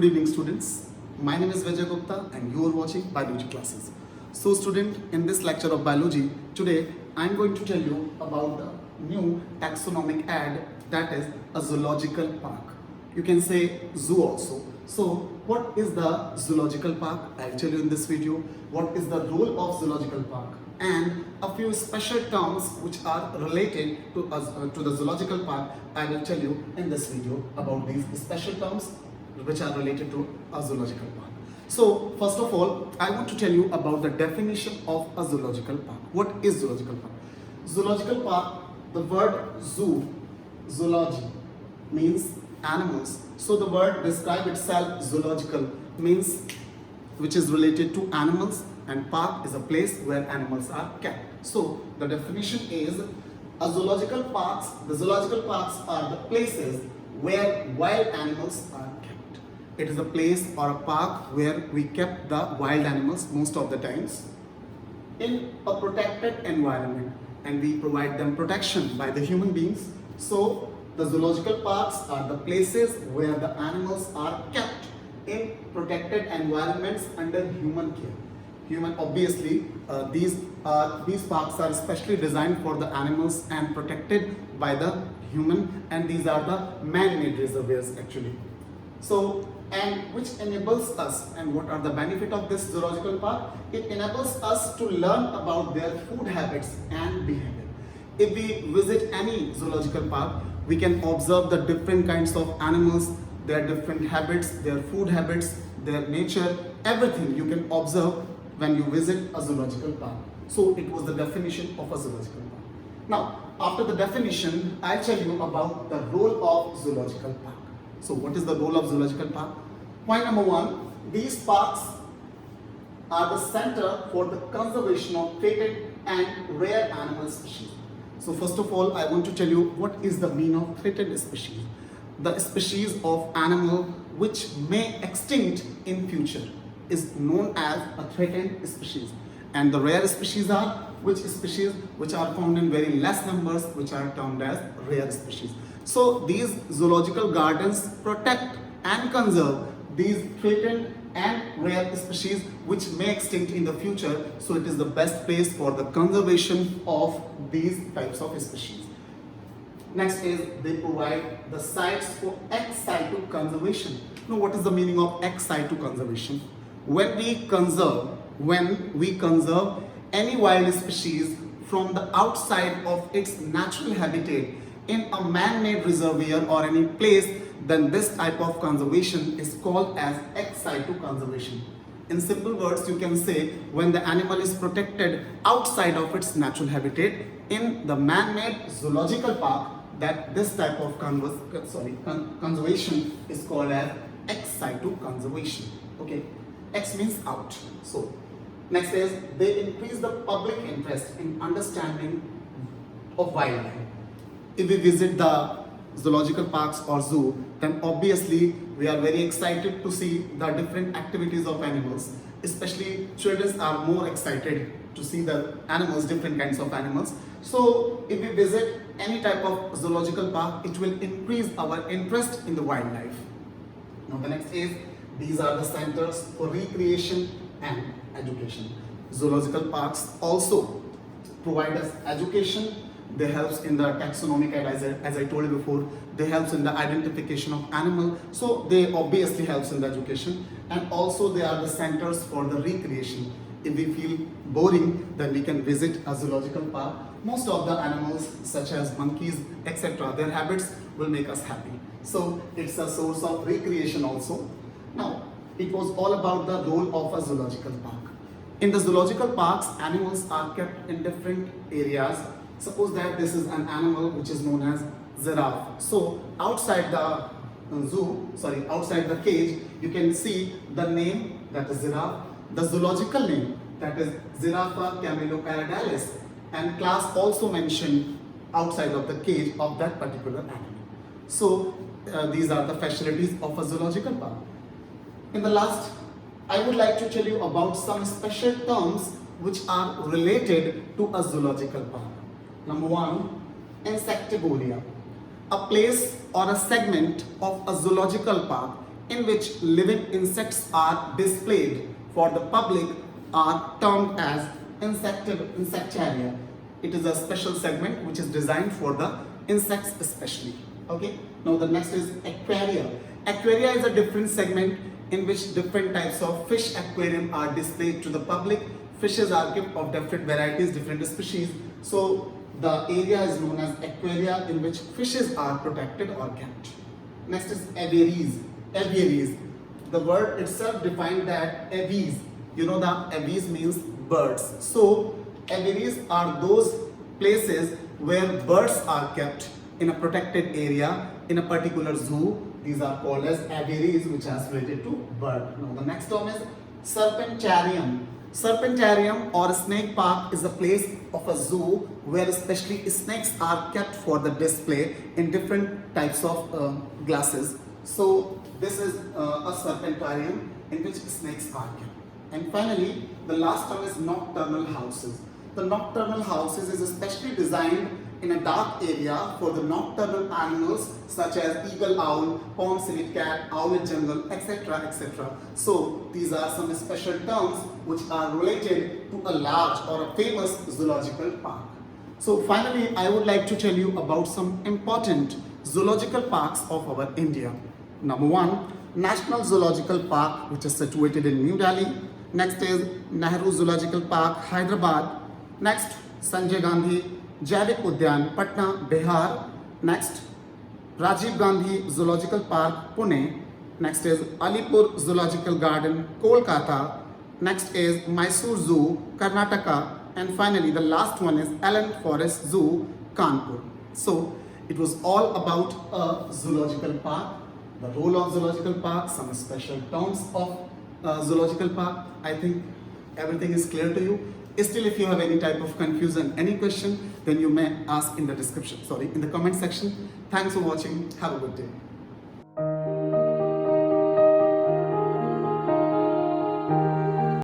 Good evening, students. My name is Vijay Gupta and you are watching biology classes. So student, in this lecture of biology, today I am going to tell you about the new taxonomic ad, that is a zoological park. You can say zoo also. So what is the zoological park? I'll tell you in this video. What is the role of zoological park? And a few special terms which are related to the zoological park, I will tell you in this video about these special terms which are related to a zoological park. So first of all, I want to tell you about the definition of a zoological park. What is zoological park? Zoological park, the word zoo, zoology means animals. So the word describe itself zoological means which is related to animals, and park is a place where animals are kept. So the definition is the zoological parks are the places where wild animals are kept. It is a place or a park where we kept the wild animals most of the times in a protected environment, and we provide them protection by the human beings. So the zoological parks are the places where the animals are kept in protected environments under human care. Obviously, these parks are specially designed for the animals and protected by the human, and these are the man-made reservoirs actually. So, and which enables us, and what are the benefit of this zoological park? It enables us to learn about their food habits and behavior. If we visit any zoological park, we can observe the different kinds of animals, their different habits, their food habits, their nature, everything you can observe when you visit a zoological park. So it was the definition of a zoological park. Now, after the definition, I'll tell you about the role of zoological park. So what is the role of zoological park? Point number one, these parks are the center for the conservation of threatened and rare animal species. So first of all, I want to tell you what is the meaning of threatened species. The species of animal which may extinct in future is known as a threatened species. And the rare species are which species which are found in very less numbers, which are termed as rare species. So these zoological gardens protect and conserve these threatened and rare species which may extinct in the future. So it is the best place for the conservation of these types of species. Next is they provide the sites for ex situ conservation. Now what is the meaning of ex situ conservation? When we conserve any wild species from the outside of its natural habitat in a man-made reservoir or any place, then this type of conservation is called as ex situ conservation. In simple words, you can say when the animal is protected outside of its natural habitat in the man-made zoological park, that this type of conservation is called as ex situ conservation. Okay, X means out. So next is they increase the public interest in understanding of wildlife. If we visit the zoological parks or zoo, then obviously we are very excited to see the different activities of animals. Especially children are more excited to see the animals, different kinds of animals. So if we visit any type of zoological park, it will increase our interest in the wildlife. Now the next is these are the centers for recreation and education. Zoological parks also provide us education. They help in the taxonomic, as I told you before, they help in the identification of animal. So they obviously helps in the education, and also they are the centers for the recreation. If we feel boring, then we can visit a zoological park. Most of the animals such as monkeys, etc., their habits will make us happy. So it's a source of recreation also. Now, it was all about the role of a zoological park. In the zoological parks, animals are kept in different areas. Suppose that this is an animal which is known as giraffe. So outside the outside the cage, you can see the name, that is giraffe, the zoological name, that is Giraffa camelopardalis, and class also mentioned outside of the cage of that particular animal. So these are the facilities of a zoological park. In the last, I would like to tell you about some special terms which are related to a zoological park. Number one, insectivoria. A place or a segment of a zoological park in which living insects are displayed for the public are termed as insectaria. It is a special segment which is designed for the insects especially. Okay. Now the next is aquaria. Aquaria is a different segment in which different types of fish aquarium are displayed to the public. Fishes are kept of different varieties, different species. So the area is known as aquaria in which fishes are protected or kept. Next is aviaries. Aviaries. The word itself defined that avies. You know that avies means birds. So aviaries are those places where birds are kept in a protected area in a particular zoo. These are called as aviaries, which are related to bird. Now the next term is serpentarium. Serpentarium or snake park is a place of a zoo where especially snakes are kept for the display in different types of glasses. So this is a serpentarium in which snakes are kept. And finally, the last term is nocturnal houses. The nocturnal houses is especially designed in a dark area for the nocturnal animals such as eagle owl, pond civet cat, owlet jungle, etc. etc. So these are some special terms which are related to a large or a famous zoological park. So finally, I would like to tell you about some important zoological parks of our India. Number one, National Zoological Park, which is situated in New Delhi. Next is Nehru Zoological Park, Hyderabad. Next, Sanjay Gandhi Jaivik Udyan, Patna, Bihar. Next, Rajiv Gandhi Zoological Park, Pune. Next is Alipur Zoological Garden, Kolkata. Next is Mysore Zoo, Karnataka. And finally, the last one is Allen Forest Zoo, Kanpur. So, it was all about a zoological park, the role of zoological park, some special terms of zoological park. I think everything is clear to you. Still, if you have any type of confusion, any question, then you may ask in the in the comment section. Thanks for watching. Have a good day.